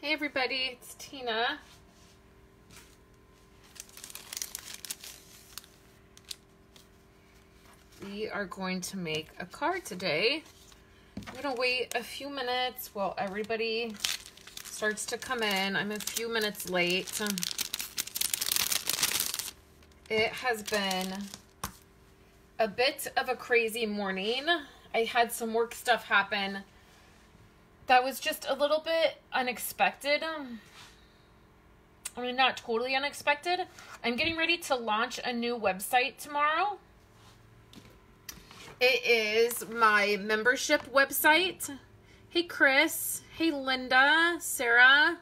Hey everybody, it's Tina. We are going to make a card today. I'm going to wait a few minutes while everybody starts to come in. I'm a few minutes late. It has been a bit of a crazy morning. I had some work stuff happen that was just a little bit unexpected. I mean, not totally unexpected. I'm getting ready to launch a new website tomorrow. It is my membership website. Hey, Chris. Hey, Linda, Sarah,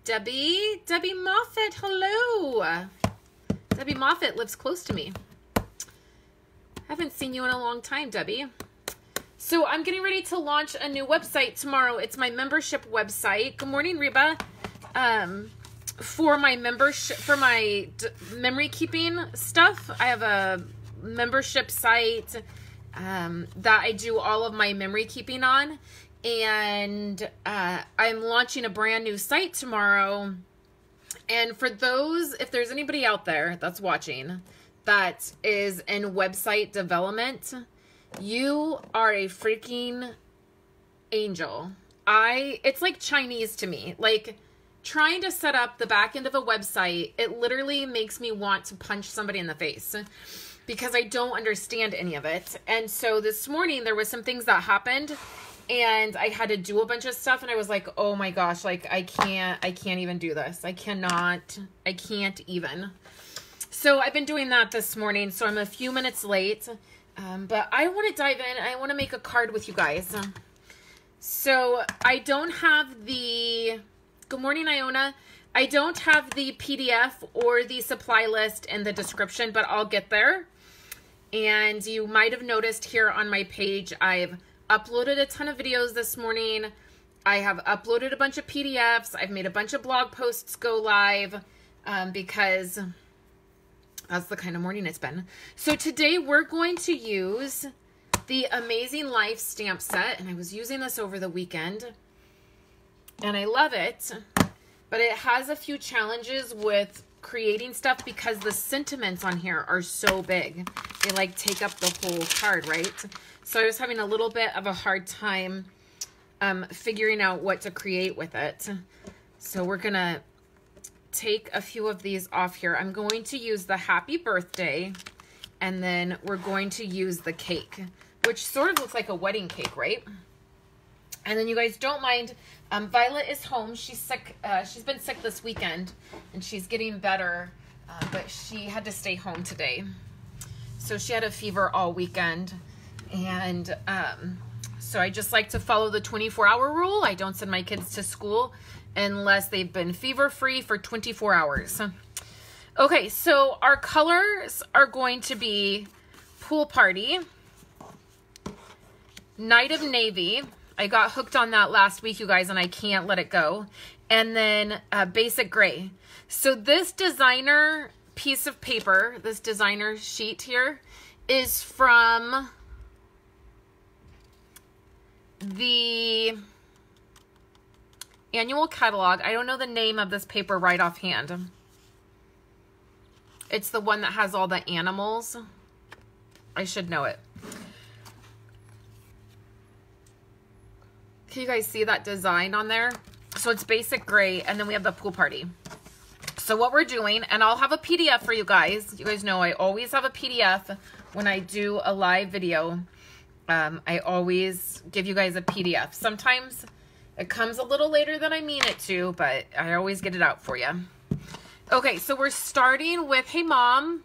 Debbie Moffat. Hello. Debbie Moffat lives close to me. Haven't seen you in a long time, Debbie. So I'm getting ready to launch a new website tomorrow. It's my membership website. Good morning, Reba. For my membership, for my memory keeping stuff, I have a membership site that I do all of my memory keeping on. And I'm launching a brand new site tomorrow. And for those, if there's anybody out there that's watching that is in website development, you are a freaking angel. It's like Chinese to me. Like trying to set up the back end of a website, it literally makes me want to punch somebody in the face because I don't understand any of it. And so this morning there was some things that happened and I had to do a bunch of stuff and I was like, oh my gosh, like I can't even do this. I can't even. So I've been doing that this morning. So I'm a few minutes late. But I want to dive in. I want to make a card with you guys. So I don't have the, good morning, Iona. I don't have the PDF or the supply list in the description, but I'll get there. And you might have noticed here on my page, I've uploaded a ton of videos this morning. I have uploaded a bunch of PDFs. I've made a bunch of blog posts go live because that's the kind of morning it's been. So today we're going to use the Amazing Life stamp set. And I was using this over the weekend. And I love it. But it has a few challenges with creating stuff because the sentiments on here are so big. They like take up the whole card, right? So I was having a little bit of a hard time figuring out what to create with it. So we're going to take a few of these off here. I'm going to use the happy birthday and then we're going to use the cake, which sort of looks like a wedding cake, right? And then you guys don't mind, Violet is home. She's sick. She's been sick this weekend and she's getting better, but she had to stay home today. So she had a fever all weekend. And so I just like to follow the 24-hour rule. I don't send my kids to school unless they've been fever-free for 24 hours. Okay, so our colors are going to be Pool Party, Night of Navy. I got hooked on that last week, you guys, and I can't let it go. And then Basic Gray. So this designer piece of paper, this designer sheet here, is from the annual catalog. I don't know the name of this paper right offhand. It's the one that has all the animals. I should know it. Can you guys see that design on there? So it's Basic Gray, and then we have the Pool Party. So what we're doing, and I'll have a PDF for you guys. You guys know I always have a PDF when I do a live video. I always give you guys a PDF. Sometimes it comes a little later than I mean it to, but I always get it out for you. Okay, so we're starting with, hey mom.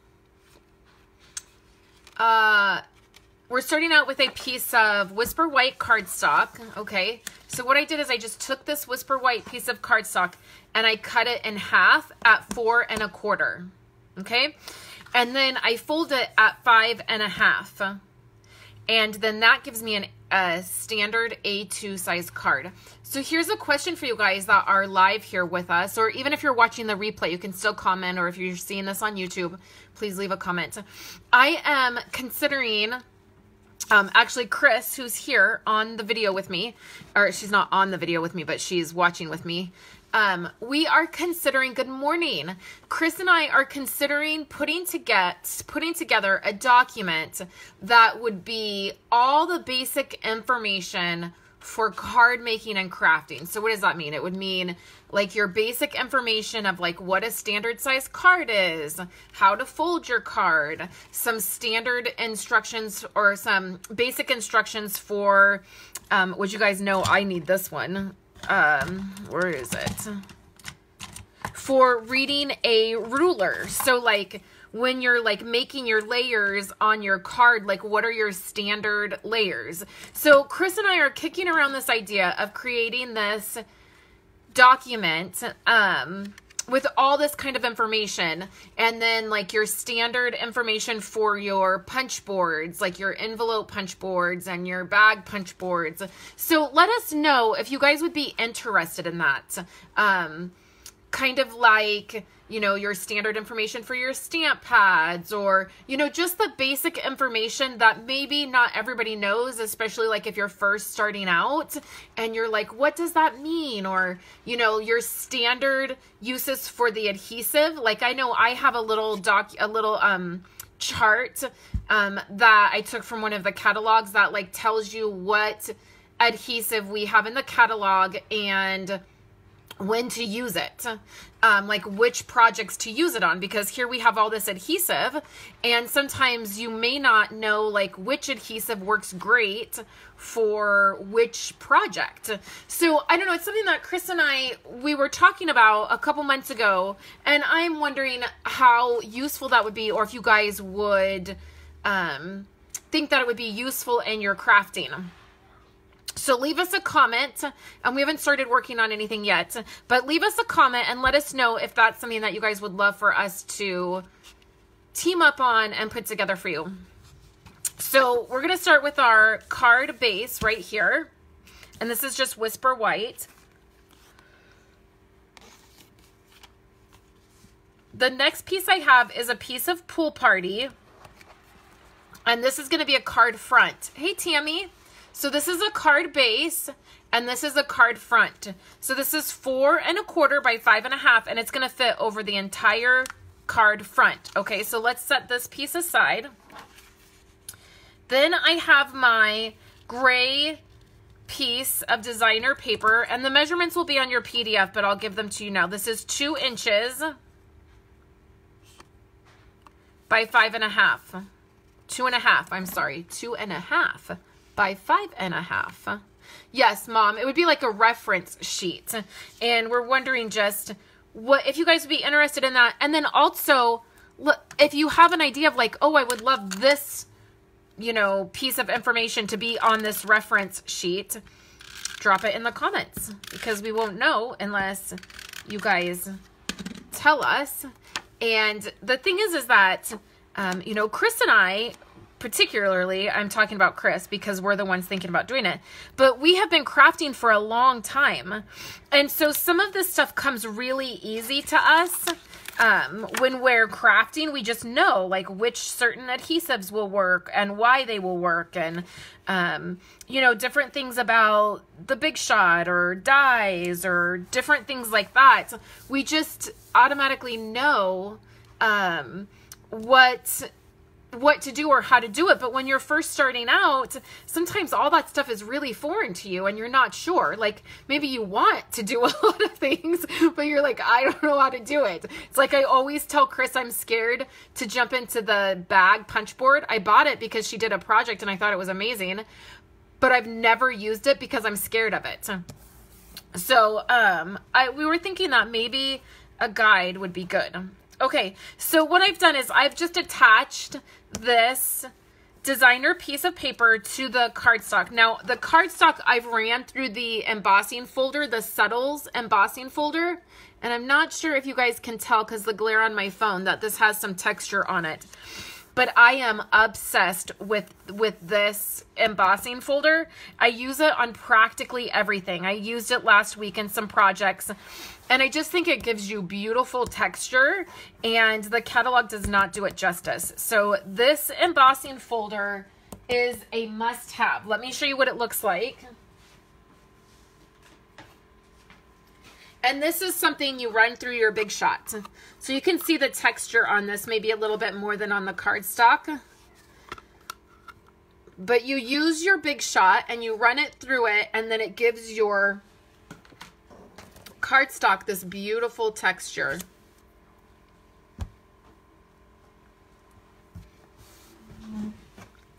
We're starting out with a piece of Whisper White cardstock, okay? So what I did is I just took this Whisper White piece of cardstock and I cut it in half at 4 1/4, okay? And then I fold it at 5 1/2. And then that gives me a standard A2 size card. So here's a question for you guys that are live here with us, or even if you're watching the replay, you can still comment, or if you're seeing this on YouTube, please leave a comment. I am considering Actually, Chris, who's here on the video with me, or she's not on the video with me, but she's watching with me. We are considering, good morning. Chris and I are considering putting together a document that would be all the basic information for card making and crafting. So what does that mean? It would mean like your basic information of like what a standard size card is, how to fold your card, some standard instructions or some basic instructions for, which you guys know I need this one. Where is it? For reading a ruler. So like when you're like making your layers on your card, like what are your standard layers? So Chris and I are kicking around this idea of creating this document with all this kind of information, and then like your standard information for your punch boards, like your envelope punch boards and your bag punch boards. So let us know if you guys would be interested in that. Kind of like, you know, your standard information for your stamp pads, or, you know, just the basic information that maybe not everybody knows, especially like if you're first starting out and you're like, what does that mean? Or, you know, your standard uses for the adhesive. Like I know I have a little chart that I took from one of the catalogs that like tells you what adhesive we have in the catalog and when to use it, like which projects to use it on, because here we have all this adhesive and sometimes you may not know like which adhesive works great for which project. So I don't know, it's something that Chris and we were talking about a couple months ago, and I'm wondering how useful that would be, or if you guys would think that it would be useful in your crafting. So leave us a comment, and we haven't started working on anything yet, but leave us a comment and let us know if that's something that you guys would love for us to team up on and put together for you. So we're going to start with our card base right here, and this is just Whisper White. The next piece I have is a piece of Pool Party, and this is going to be a card front. Hey, Tammy. So this is a card base, and this is a card front. So this is 4 1/4 by 5 1/2, and it's going to fit over the entire card front. Okay, so let's set this piece aside. Then I have my gray piece of designer paper, and the measurements will be on your PDF, but I'll give them to you now. This is 2 inches by 5 1/2. 2 1/2, I'm sorry, 2 1/2. By 5 1/2. Yes, Mom, it would be like a reference sheet. And we're wondering just what, if you guys would be interested in that. And then also, look, if you have an idea of like, oh, I would love this, you know, piece of information to be on this reference sheet, drop it in the comments, because we won't know unless you guys tell us. And the thing is that, you know, Chris and I, particularly, I'm talking about Chris because we're the ones thinking about doing it, but we have been crafting for a long time. And so some of this stuff comes really easy to us. When we're crafting, we just know like which certain adhesives will work and why they will work. And, you know, different things about the Big Shot or dies or different things like that. We just automatically know, what to do or how to do it. But when you're first starting out, sometimes all that stuff is really foreign to you and you're not sure. Like maybe you want to do a lot of things, but you're like, I don't know how to do it. It's like I always tell Chris I'm scared to jump into the bag punch board. I bought it because she did a project and I thought it was amazing, but I've never used it because I'm scared of it. So we were thinking that maybe a guide would be good. Okay, so what I've done is I've just attached this designer piece of paper to the cardstock. Now, the cardstock I've ran through the embossing folder, the Subtles embossing folder, and I'm not sure if you guys can tell because the glare on my phone that this has some texture on it. But I am obsessed with this embossing folder. I use it on practically everything. I used it last week in some projects, and I just think it gives you beautiful texture, and the catalog does not do it justice. So this embossing folder is a must-have. Let me show you what it looks like. And this is something you run through your Big Shot. So you can see the texture on this, maybe a little bit more than on the cardstock. But you use your Big Shot and you run it through it, and then it gives your cardstock this beautiful texture.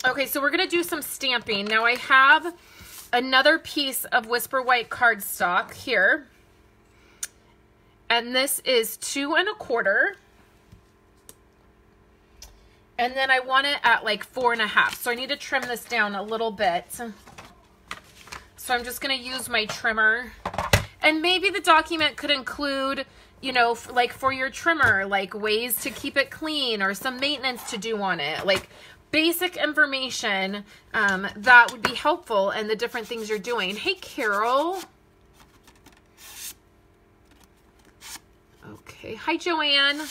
Okay, so we're going to do some stamping. Now I have another piece of Whisper White cardstock here. And this is 2 1/4. And then I want it at like 4 1/2. So I need to trim this down a little bit. So I'm just going to use my trimmer. And maybe the document could include, you know, like for your trimmer, like ways to keep it clean or some maintenance to do on it. Like basic information that would be helpful in the different things you're doing. Hey, Carol. Okay. Hi, Joanne.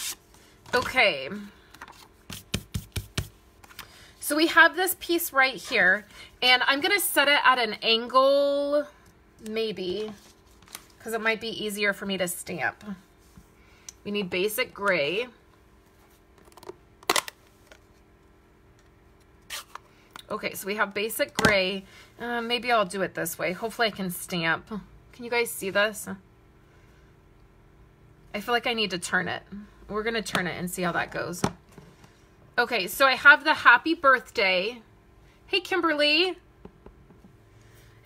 Okay. So we have this piece right here, and I'm going to set it at an angle, maybe, because it might be easier for me to stamp. We need basic gray. Okay, so we have basic gray. Maybe I'll do it this way. Hopefully I can stamp. Can you guys see this? I feel like I need to turn it. We're going to turn it and see how that goes. Okay, so I have the happy birthday. Hey, Kimberly.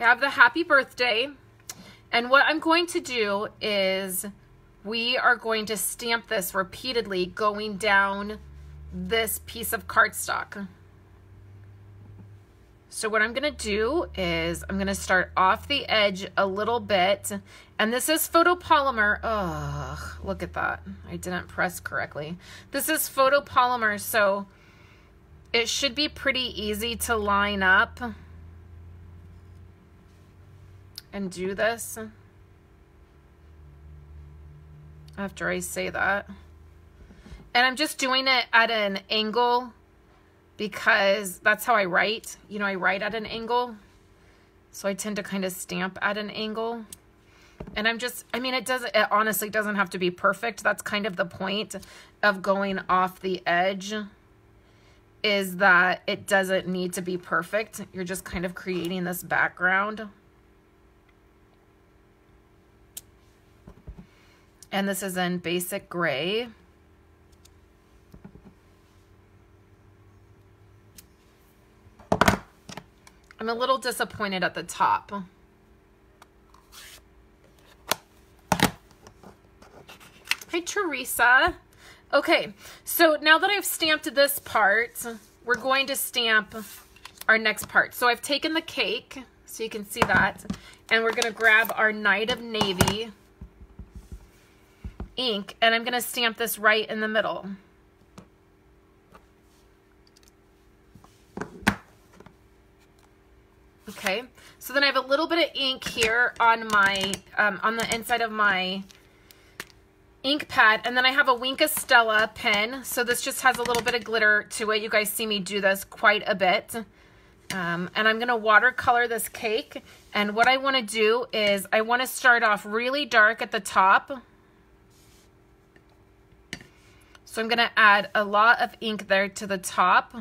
I have the happy birthday. And what I'm going to do is we are going to stamp this repeatedly going down this piece of cardstock. So what I'm going to do is I'm going to start off the edge a little bit. And this is photopolymer. Oh, look at that. I didn't press correctly. This is photopolymer, so it should be pretty easy to line up and do this after I say that. And I'm just doing it at an angle because that's how I write. You know, I write at an angle. So I tend to kind of stamp at an angle. And I'm just, I mean, it honestly doesn't have to be perfect. That's kind of the point of going off the edge, is that it doesn't need to be perfect. You're just kind of creating this background. And this is in basic gray. I'm a little disappointed at the top. Hi, Teresa. Okay, so now that I've stamped this part, we're going to stamp our next part. So I've taken the cake, so you can see that, and we're going to grab our Night of Navy ink, and I'm going to stamp this right in the middle. Okay, so then I have a little bit of ink here on my, on the inside of my ink pad, and then I have a Wink of Stella pen, so this just has a little bit of glitter to it. You guys see me do this quite a bit. And I'm going to watercolor this cake, and what I want to do is I want to start off really dark at the top. So I'm going to add a lot of ink there to the top.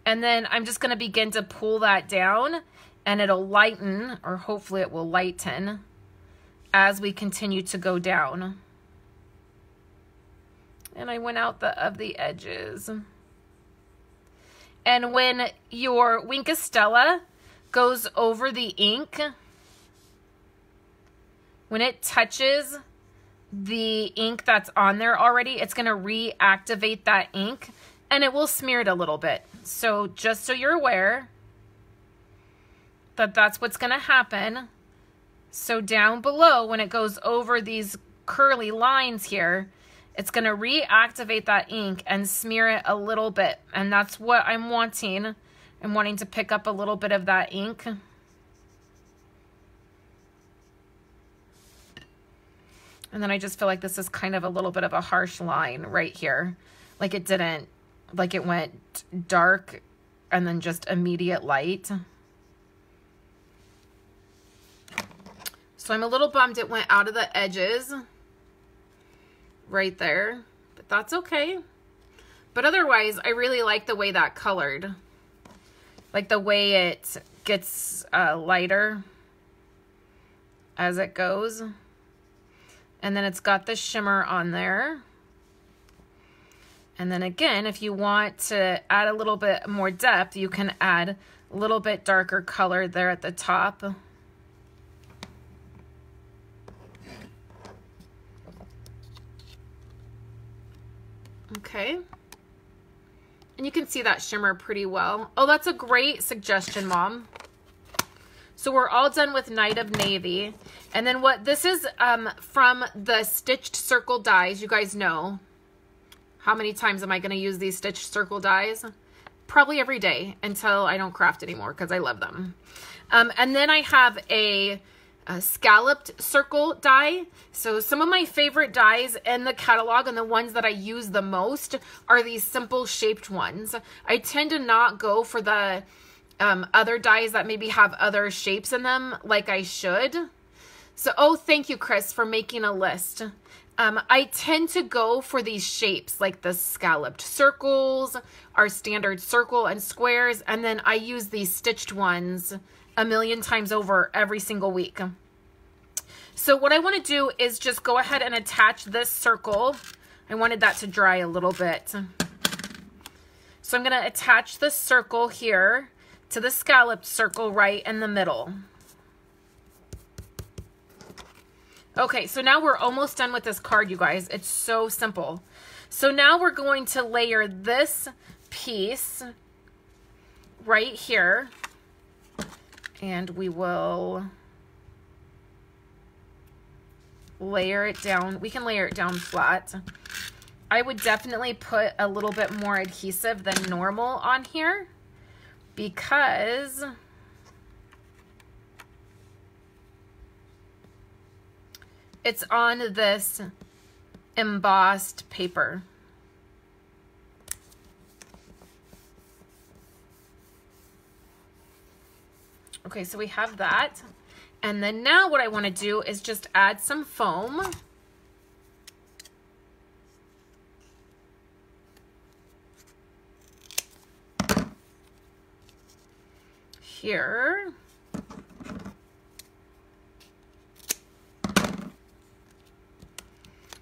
And then I'm just going to begin to pull that down, and it'll lighten, or hopefully it will lighten as we continue to go down. And I went out of the edges. And when your Wink of Stella goes over the ink, when it touches the ink that's on there already, it's going to reactivate that ink, and it will smear it a little bit. So just so you're aware that that's what's going to happen. So down below, when it goes over these curly lines here, it's going to reactivate that ink and smear it a little bit. And that's what I'm wanting. I'm wanting to pick up a little bit of that ink. And then I just feel like this is kind of a little bit of a harsh line right here. Like it didn't, like it went dark and then just immediate light. So I'm a little bummed it went out of the edges right there, but that's okay. But otherwise, I really like the way that colored. Like the way it gets lighter as it goes. And then it's got the shimmer on there. And then again, if you want to add a little bit more depth, you can add a little bit darker color there at the top. Okay. And you can see that shimmer pretty well. Oh, that's a great suggestion, Mom. So we're all done with Night of Navy. And then what this is from the Stitched Circle dies. You guys know. How many times am I going to use these Stitched Circle dies? Probably every day until I don't craft anymore because I love them. And then I have a scalloped circle die. So some of my favorite dies in the catalog and the ones that I use the most are these simple shaped ones. I tend to not go for the other dies that maybe have other shapes in them like I should. So, oh, thank you, Chris, for making a list. I tend to go for these shapes like the scalloped circles, our standard circle and squares, and then I use these stitched ones a million times over every single week. So what I want to do is just go ahead and attach this circle. I wanted that to dry a little bit. So I'm going to attach the circle here to the scalloped circle right in the middle. Okay, so now we're almost done with this card, you guys. It's so simple. So now we're going to layer this piece right here. And we will layer it down. We can layer it down flat. I would definitely put a little bit more adhesive than normal on here because it's on this embossed paper. Okay, so we have that. And then now what I want to do is just add some foam. Here.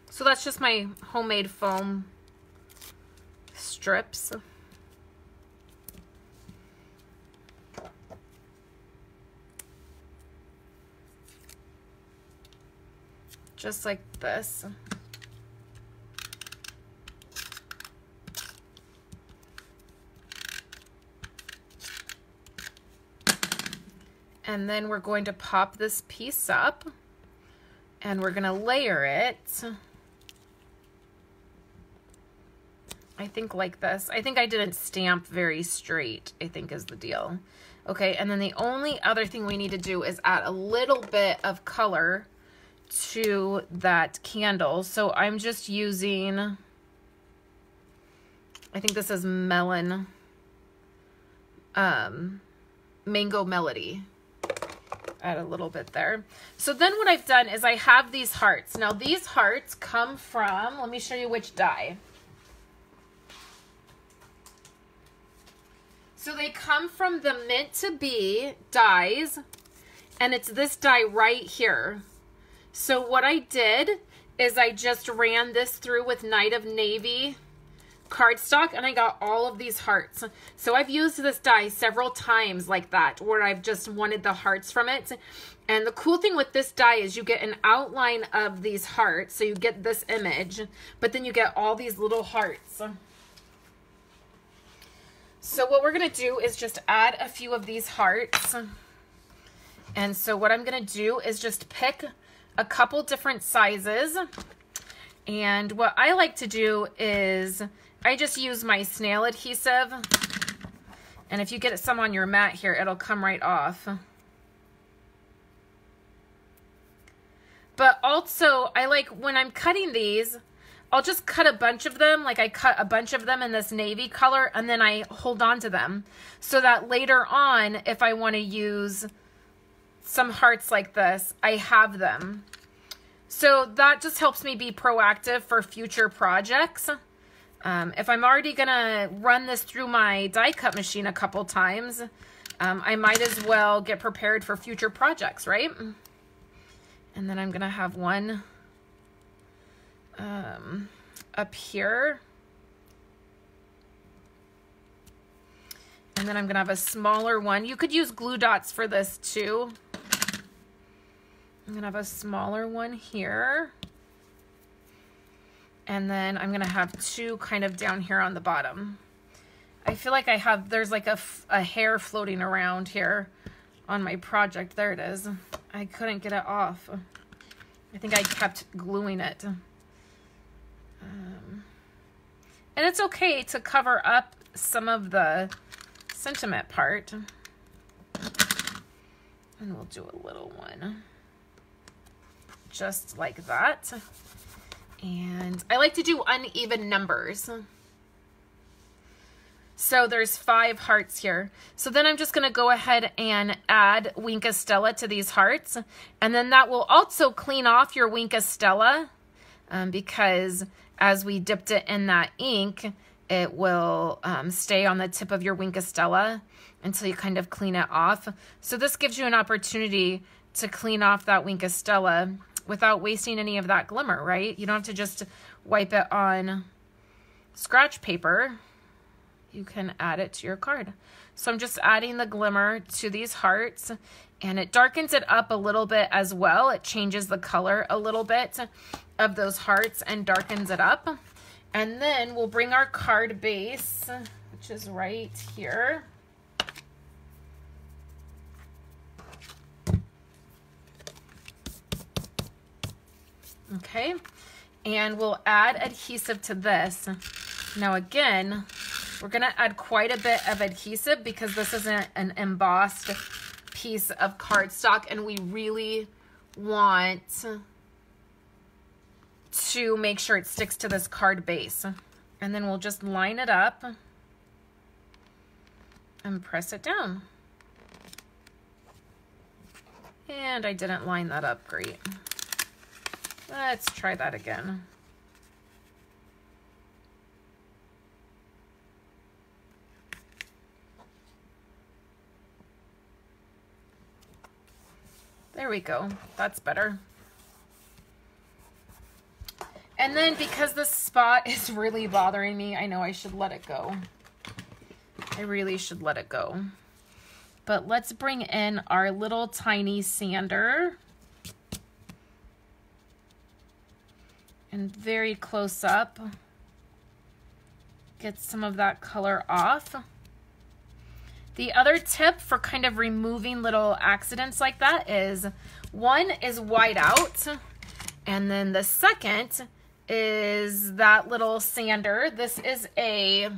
So that's just my homemade foam strips. Just like this. And then we're going to pop this piece up and we're going to layer it. I think like this. I think I didn't stamp very straight, I think is the deal. Okay, and then the only other thing we need to do is add a little bit of color to that candle. So I'm just using, I think this is Melon, Mango Melody. Add a little bit there. So then what I've done is I have these hearts. Now these hearts come from, let me show you which die. So they come from the Meant to Be dies, and it's this die right here. So what I did is I just ran this through with Night of Navy cardstock and I got all of these hearts. So I've used this die several times like that where I've just wanted the hearts from it. And the cool thing with this die is you get an outline of these hearts. So you get this image, but then you get all these little hearts. So what we're going to do is just add a few of these hearts. And so what I'm going to do is just pick a couple different sizes. And what I like to do is I just use my snail adhesive. And if you get some on your mat here, it'll come right off. But also, I like when I'm cutting these, I'll just cut a bunch of them. Like I cut a bunch of them in this navy color, and then I hold on to them so that later on, if I want to use some hearts like this, I have them. So that just helps me be proactive for future projects. If I'm already gonna run this through my die cut machine a couple times, I might as well get prepared for future projects, right? And then I'm gonna have one up here. And then I'm gonna have a smaller one. You could use glue dots for this too. I'm gonna have a smaller one here. And then I'm gonna have two kind of down here on the bottom. I feel like there's like a hair floating around here on my project. There it is. I couldn't get it off. I think I kept gluing it. And it's okay to cover up some of the sentiment part. And we'll do a little one. Just like that. And I like to do uneven numbers. So there's 5 hearts here. So then I'm just going to go ahead and add Wink Stella to these hearts. And then that will also clean off your Wink Stella because as we dipped it in that ink, it will stay on the tip of your Wink Stella until you kind of clean it off. So this gives you an opportunity to clean off that Wink Stella without wasting any of that glimmer, right? You don't have to just wipe it on scratch paper. You can add it to your card. So I'm just adding the glimmer to these hearts, and it darkens it up a little bit as well. It changes the color a little bit of those hearts and darkens it up. And then we'll bring our card base, which is right here. Okay, and we'll add adhesive to this. Now again, we're gonna add quite a bit of adhesive because this isn't an embossed piece of cardstock, and we really want to make sure it sticks to this card base. And then we'll just line it up and press it down. And I didn't line that up great. Let's try that again. There we go. That's better. And then because this spot is really bothering me, I know I should let it go. I really should let it go. But let's bring in our little tiny sander. And very close up, get some of that color off. The other tip for kind of removing little accidents like that is, one is white out, and then the second is that little sander. This is a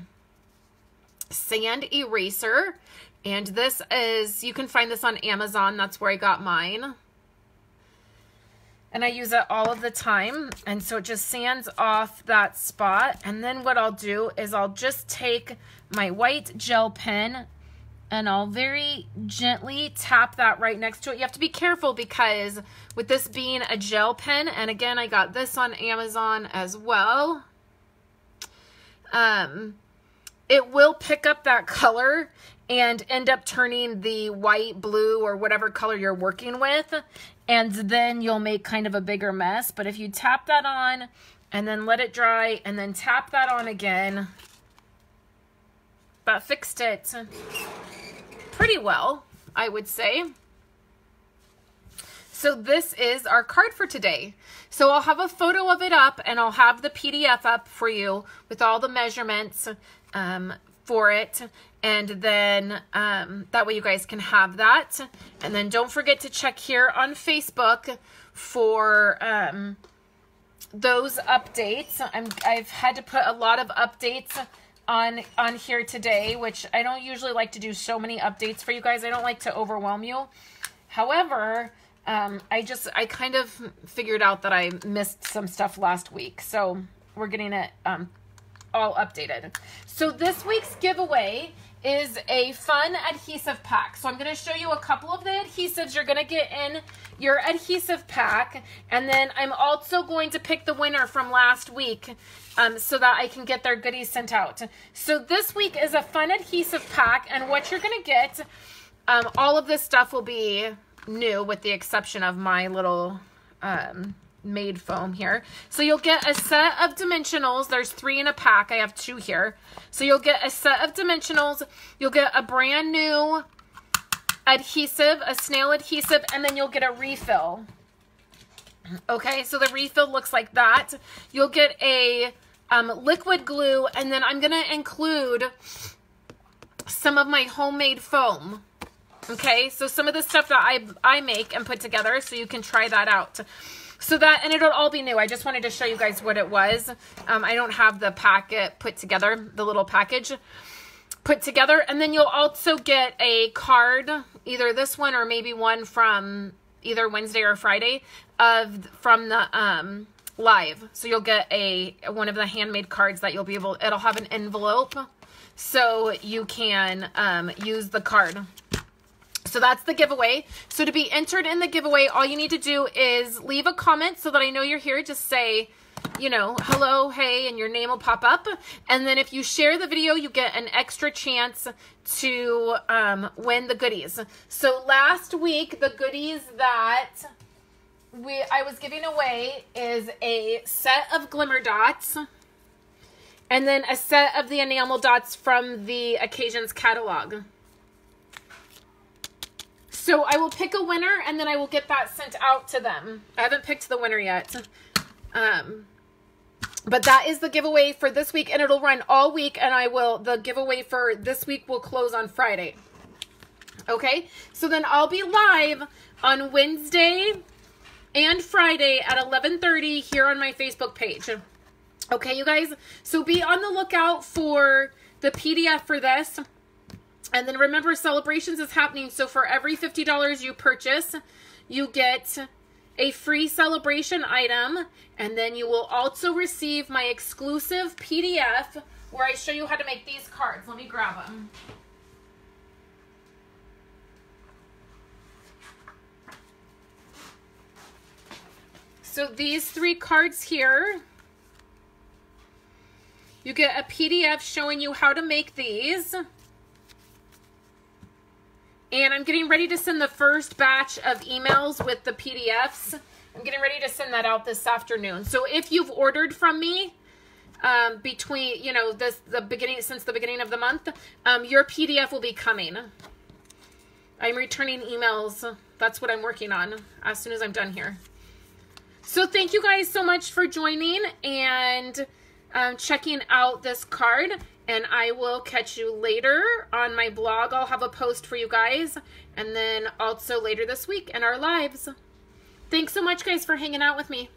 sand eraser, and this is, you can find this on Amazon. That's where I got mine. And I use it all of the time. And so it just sands off that spot. And then what I'll do is I'll just take my white gel pen and I'll very gently tap that right next to it. You have to be careful because with this being a gel pen, and again, I got this on Amazon as well, it will pick up that color and end up turning the white, blue, or whatever color you're working with. And then you'll make kind of a bigger mess. But if you tap that on and then let it dry and then tap that on again, that fixed it pretty well, I would say. So this is our card for today. So I'll have a photo of it up and I'll have the PDF up for you with all the measurements for it. And then that way you guys can have that. And then don't forget to check here on Facebook for those updates. I've had to put a lot of updates on here today, which I don't usually like to do so many updates for you guys. I don't like to overwhelm you. However, I kind of figured out that I missed some stuff last week. So we're getting it all updated. So this week's giveaway is a fun adhesive pack. So I'm going to show you a couple of the adhesives you're going to get in your adhesive pack, and then I'm also going to pick the winner from last week so that I can get their goodies sent out. So this week is a fun adhesive pack, and what you're going to get, all of this stuff will be new with the exception of my little made foam here. So you'll get a set of dimensionals. There's 3 in a pack. I have 2 here. So you'll get a set of dimensionals. You'll get a brand new adhesive, a snail adhesive, and then you'll get a refill. Okay, so the refill looks like that. You'll get a liquid glue, and then I'm going to include some of my homemade foam. Okay, so some of the stuff that I make and put together, so you can try that out. So that, and it'll all be new. I just wanted to show you guys what it was. I don't have the packet put together, the little package put together. And then you'll also get a card, either this one or maybe one from either Wednesday or Friday from the live. So you'll get one of the handmade cards that you'll be able, it'll have an envelope so you can use the card. So that's the giveaway. So to be entered in the giveaway, all you need to do is leave a comment so that I know you're here. Just say, you know, hello, hey, and your name will pop up. And then if you share the video, you get an extra chance to win the goodies. So last week, the goodies that I was giving away is a set of glimmer dots and then a set of the enamel dots from the Occasions catalog. So I will pick a winner, and then I will get that sent out to them. I haven't picked the winner yet. But that is the giveaway for this week, and it'll run all week, and the giveaway for this week will close on Friday. Okay? So then I'll be live on Wednesday and Friday at 11:30 here on my Facebook page. Okay, you guys? So be on the lookout for the PDF for this. And then remember, Celebrations is happening. So for every $50 you purchase, you get a free celebration item. And then you will also receive my exclusive PDF where I show you how to make these cards. Let me grab them. So these 3 cards here, you get a PDF showing you how to make these. And I'm getting ready to send the first batch of emails with the PDFs. I'm getting ready to send that out this afternoon. So if you've ordered from me between, you know, since the beginning of the month, your PDF will be coming. I'm returning emails. That's what I'm working on as soon as I'm done here. So thank you guys so much for joining and checking out this card. And I will catch you later on my blog. I'll have a post for you guys. And then also later this week in our lives. Thanks so much, guys, for hanging out with me.